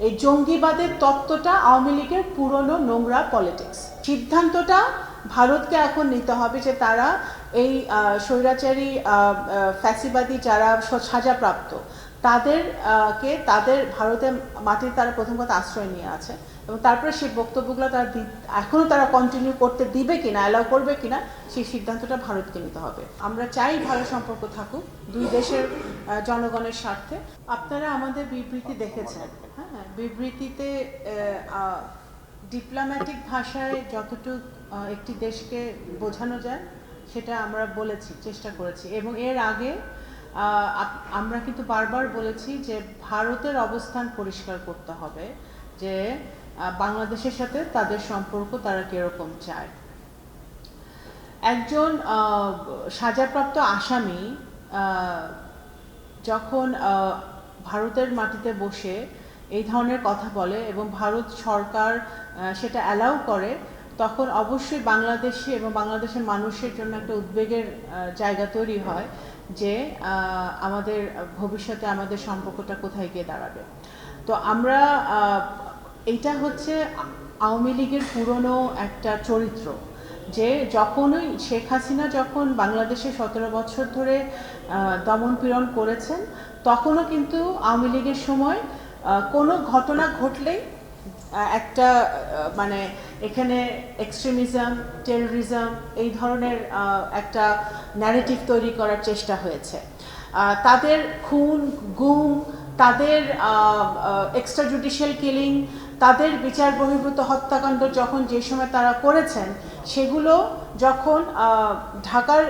এই জঙ্গিবাদের তত্ত্বটা আওয়ামী লীগের পুরনো নোংরা পলিটিক্স। সিদ্ধান্তটা ভারতকে এখন নিতে হবে যে তারা এই স্বৈরাচারী ফ্যাসিবাদী যারা সাজাপ্রাপ্ত তাদের ভারতের মাটির তারা প্রথম কথা আশ্রয় নিয়ে আছে, এবং তারপরে সেই বক্তব্যগুলো তারা এখনও তারা কন্টিনিউ করতে দিবে কিনা, অ্যালাউ করবে কিনা, সেই সিদ্ধান্তটা ভারতকে নিতে হবে। আমরা চাই ভালো সম্পর্ক থাকুক দুই দেশের জনগণের স্বার্থে। আপনারা আমাদের বিবৃতি দেখেছেন, হ্যাঁ, বিবৃতিতে ডিপ্লোম্যাটিক ভাষায় যতটুকু একটি দেশকে বোঝানো যায় সেটা আমরা বলেছি, চেষ্টা করেছি, এবং এর আগে আমরা কিন্তু বারবার বলেছি যে ভারতের অবস্থান পরিষ্কার করতে হবে যে বাংলাদেশের সাথে তাদের সম্পর্ক তারা কিরকম চায়। একজন সাজাপ্রাপ্ত আসামি যখন ভারতের মাটিতে বসে এই ধরনের কথা বলে এবং ভারত সরকার সেটা অ্যালাউ করে, তখন অবশ্যই বাংলাদেশি এবং বাংলাদেশের মানুষের জন্য একটা উদ্বেগের জায়গা তৈরি হয় যে আমাদের ভবিষ্যতে আমাদের সম্পর্কটা কোথায় গিয়ে দাঁড়াবে। তো আমরা এইটা হচ্ছে আওয়ামী লীগের পুরনো একটা চরিত্র, যে যখনই শেখ হাসিনা যখন বাংলাদেশে 17 বছর ধরে দমন পীড়ন করেছেন, তখনও কিন্তু আওয়ামী লীগের সময় কোনো ঘটনা ঘটলেই একটা মানে এখানে এক্সট্রিমিজম, টেররিজম এই ধরনের একটা ন্যারেটিভ তৈরি করার চেষ্টা হয়েছে। তাদের খুন, গুম, তাদের এক্সট্রা জুডিশিয়াল কিলিং, তাদের বিচার বহির্ভূত হত্যাকাণ্ড যখন যে সময় তারা করেছেন, সেগুলো যখন ঢাকার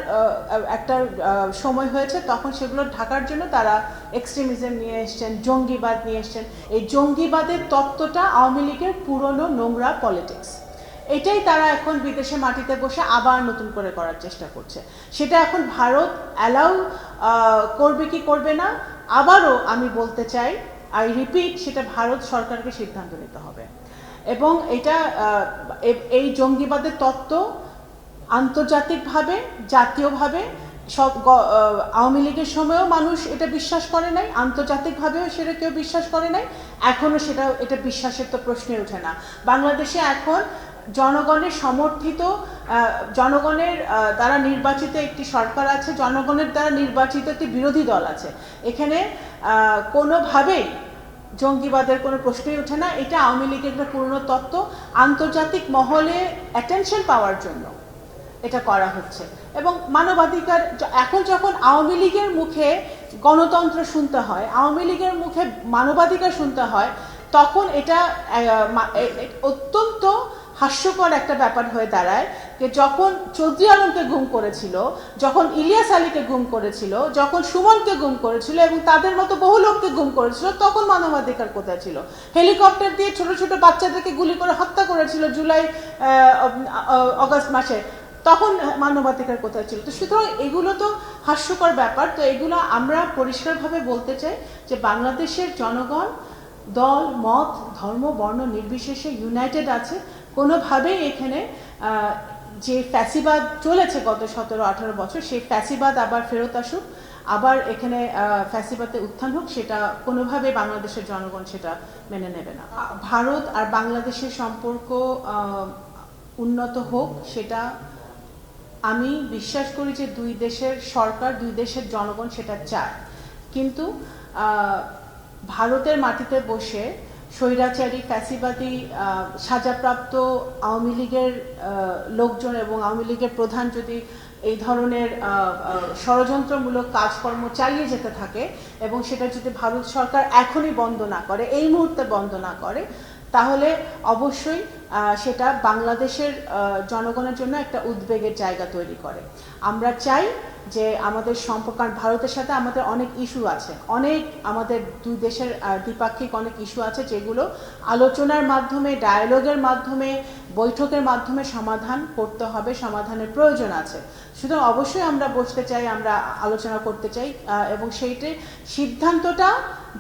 একটা সময় হয়েছে, তখন সেগুলো ঢাকার জন্য তারা এক্সট্রিমিজম নিয়ে এসছেন, জঙ্গিবাদ নিয়ে এসছেন। এই জঙ্গিবাদের তত্ত্বটা আওয়ামী লীগের পুরনো নোংরা পলিটিক্স, এটাই তারা এখন বিদেশে মাটিতে বসে আবার নতুন করে করার চেষ্টা করছে। সেটা এখন ভারত অ্যালাউ করবে কি করবে না, আবারও আমি বলতে চাই, আই রিপিট, সেটা ভারত সরকারকে সিদ্ধান্ত নিতে হবে। এবং এটা এই জঙ্গিবাদের তত্ত্ব আন্তর্জাতিকভাবে, জাতীয়ভাবে সব আওয়ামী লীগের সময়েও মানুষ এটা বিশ্বাস করে নাই, আন্তর্জাতিকভাবেও সেটা কেউ বিশ্বাস করে নাই, এখনও এটা বিশ্বাসের তো প্রশ্নই ওঠে না। বাংলাদেশে এখন জনগণের সমর্থিত, জনগণের দ্বারা নির্বাচিত একটি সরকার আছে, জনগণের দ্বারা নির্বাচিত একটি বিরোধী দল আছে। এখানে কোনোভাবেই জঙ্গিবাদের কোনো প্রশ্নই ওঠে না। এটা আওয়ামী লীগের একটা পুরনো তত্ত্ব, আন্তর্জাতিক মহলে অ্যাটেনশন পাওয়ার জন্য এটা করা হচ্ছে। এবং মানবাধিকার, এখন যখন আওয়ামী লীগের মুখে গণতন্ত্র শুনতে হয়, আওয়ামী লীগের মুখে মানবাধিকার শুনতে হয়, তখন এটা অত্যন্ত হাস্যকর একটা ব্যাপার হয়ে দাঁড়ায় যে যখন চৌধুরী আলমকে গুম করেছিল, যখন ইলিয়াস আলীকে গুম করেছিল, যখন সুমনকে গুম করেছিল এবং তাদের মতো বহু লোককে গুম করেছিল, তখন মানবাধিকার কোথায় ছিল? হেলিকপ্টার দিয়ে ছোট ছোট বাচ্চাদেরকে গুলি করে হত্যা করেছিল জুলাই অগাস্ট মাসে, তখন মানবাধিকার কোথায় ছিল? তো সুতরাং এগুলো তো হাস্যকর ব্যাপার। তো এগুলো আমরা পরিষ্কারভাবে বলতে চাই যে বাংলাদেশের জনগণ দল, মত, ধর্ম, বর্ণ নির্বিশেষে ইউনাইটেড আছে। কোনোভাবেই এখানে যে ফ্যাসিবাদ চলেছে গত 17-18 বছর, সেই ফ্যাসিবাদ আবার ফেরত আসুক, আবার এখানে ফ্যাসিবাদে উত্থান হোক, সেটা কোনোভাবে বাংলাদেশের জনগণ সেটা মেনে নেবে না। ভারত আর বাংলাদেশের সম্পর্ক উন্নত হোক, সেটা আমি বিশ্বাস করি যে দুই দেশের সরকার, দুই দেশের জনগণ সেটা চায়। কিন্তু ভারতের মাটিতে বসে স্বৈরাচারী ফ্যাসিবাদী সাজাপ্রাপ্ত আওয়ামী লীগের লোকজন এবং আওয়ামী লীগের প্রধান যদি এই ধরনের ষড়যন্ত্রমূলক কাজকর্ম চালিয়ে যেতে থাকে এবং সেটা যদি ভারত সরকার এখনই বন্ধ না করে, এই মুহূর্তে বন্ধ না করে, তাহলে অবশ্যই সেটা বাংলাদেশের জনগণের জন্য একটা উদ্বেগের জায়গা তৈরি করে। আমরা চাই যে আমাদের সম্পর্ক, কারণ ভারতের সাথে আমাদের অনেক ইস্যু আছে, অনেক আমাদের দুই দেশের দ্বিপাক্ষিক অনেক ইস্যু আছে, যেগুলো আলোচনার মাধ্যমে, ডায়ালগের মাধ্যমে, বৈঠকের মাধ্যমে সমাধান করতে হবে, সমাধানের প্রয়োজন আছে। সুতরাং অবশ্যই আমরা বসতে চাই, আমরা আলোচনা করতে চাই, এবং সেইটাই সিদ্ধান্তটা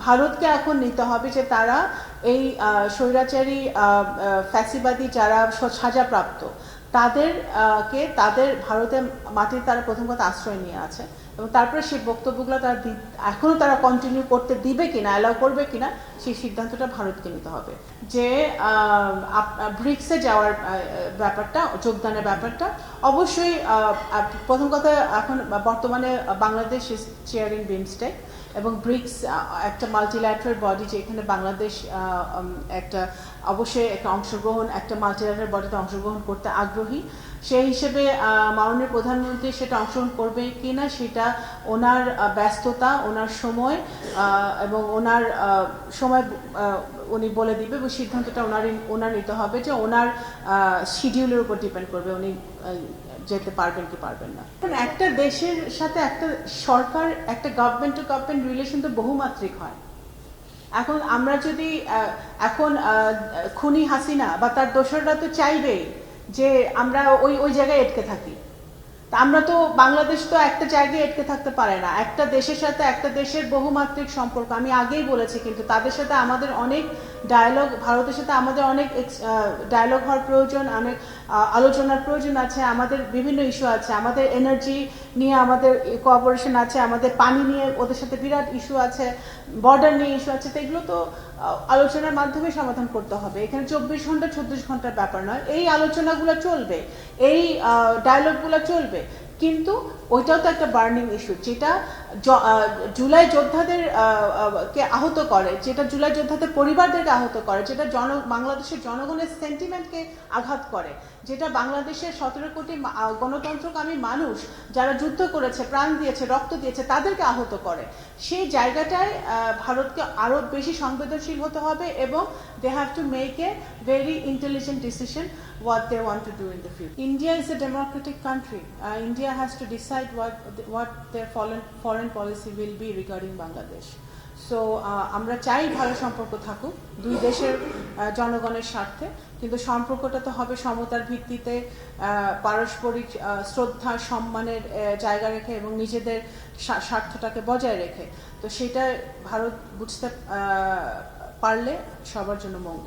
ভারতকে এখন নিতে হবে যে তারা এই স্বৈরাচারী ফ্যাসিবাদী যারা সাজাপ্রাপ্ত তাদের ভারতের মাটির তারা প্রথম কথা আশ্রয় নিয়ে আছে, এবং তারপরে সেই বক্তব্যগুলো তারা এখনও তারা কন্টিনিউ করতে দিবে কিনা, অ্যালাউ করবে কিনা, সেই সিদ্ধান্তটা ভারতকে নিতে হবে। যে ব্রিক্সে যাওয়ার ব্যাপারটা, যোগদানের ব্যাপারটা, অবশ্যই প্রথম কথা, এখন বর্তমানে বাংলাদেশ ইজ চেয়ারিং বিমস্টেক, এবং ব্রিক্স একটা মাল্টিল্যাটারাল বডি, যেখানে বাংলাদেশ একটা অবশ্যই একটা অংশগ্রহণ, একটা মাল্টিল্যাটারাল বডিতে অংশগ্রহণ করতে আগ্রহী। সেই হিসেবে মাননীয় প্রধানমন্ত্রী সেটা অংশগ্রহণ করবে কিনা সেটা ওনার ব্যস্ততা, ওনার সময় এবং ওনার সময় উনি বলে দিবে, এবং সিদ্ধান্তটা ওনার নিতে হবে, যে ওনার শিডিউলের উপর ডিপেন্ড করবে উনি যেতে পারবেন কি পারবেন না। একটা দেশের সাথে একটা সরকার, একটা গভর্নমেন্ট টু গভর্নমেন্ট রিলেশন তো বহুমাত্রিক হয়। এখন আমরা যদি এখন খুনি হাসিনা বা তার দোসররা তো চাইবেই যে আমরা ওই জায়গায় আটকে থাকি। তা আমরা তো, বাংলাদেশ তো একটা জায়গায় আটকে থাকতে পারে না। একটা দেশের সাথে একটা দেশের বহুমাত্রিক সম্পর্ক, আমি আগেই বলেছি, কিন্তু তাদের সাথে আমাদের অনেক ডায়ালগ, ভারতের সাথে আমাদের অনেক ডায়ালগ হওয়ার প্রয়োজন, অনেক আলোচনার প্রয়োজন আছে। আমাদের বিভিন্ন ইস্যু আছে, আমাদের এনার্জি নিয়ে আমাদের কোঅপারেশন আছে, আমাদের পানি নিয়ে ওদের সাথে বিরাট ইস্যু আছে, বর্ডার নিয়ে ইস্যু আছে। তো এগুলো তো আলোচনার মাধ্যমে সমাধান করতে হবে। এখানে 24 ঘন্টা 36 ঘন্টার ব্যাপার নয়। এই আলোচনাগুলো চলবে, এই ডায়ালগগুলো চলবে, কিন্তু ওইটাও তো একটা বার্নিং ইস্যু, যেটা জুলাই যোদ্ধাদের কে আহত করে, যেটা জুলাই যোদ্ধাদের পরিবারদেরকে আহত করে, যেটা বাংলাদেশের জনগণের সেন্টিমেন্টকে আঘাত করে, যেটা বাংলাদেশের 17 কোটি গণতন্ত্রকামী মানুষ যারা যুদ্ধ করেছে, প্রাণ দিয়েছে, রক্ত দিয়েছে, তাদেরকে আহত করে। সেই জায়গাটায় ভারতকে আরও বেশি সংবেদনশীল হতে হবে, এবং they have to make a very intelligent decision what they want to do in the future. India is a democratic country. India has to decide what their foreign policy will be regarding Bangladesh. So আমরা চাই ভালো সম্পর্ক থাকুক দুই দেশের জনগণের স্বার্থে, কিন্তু সম্পর্কটা তো হবে সমতার ভিত্তিতে, পারস্পরিক শ্রদ্ধা সম্মানের জায়গা রেখে এবং নিজেদের স্বার্থটাকে বজায় রেখে। তো সেটা ভারত বুঝতে পারলে সবার জন্য মঙ্গল।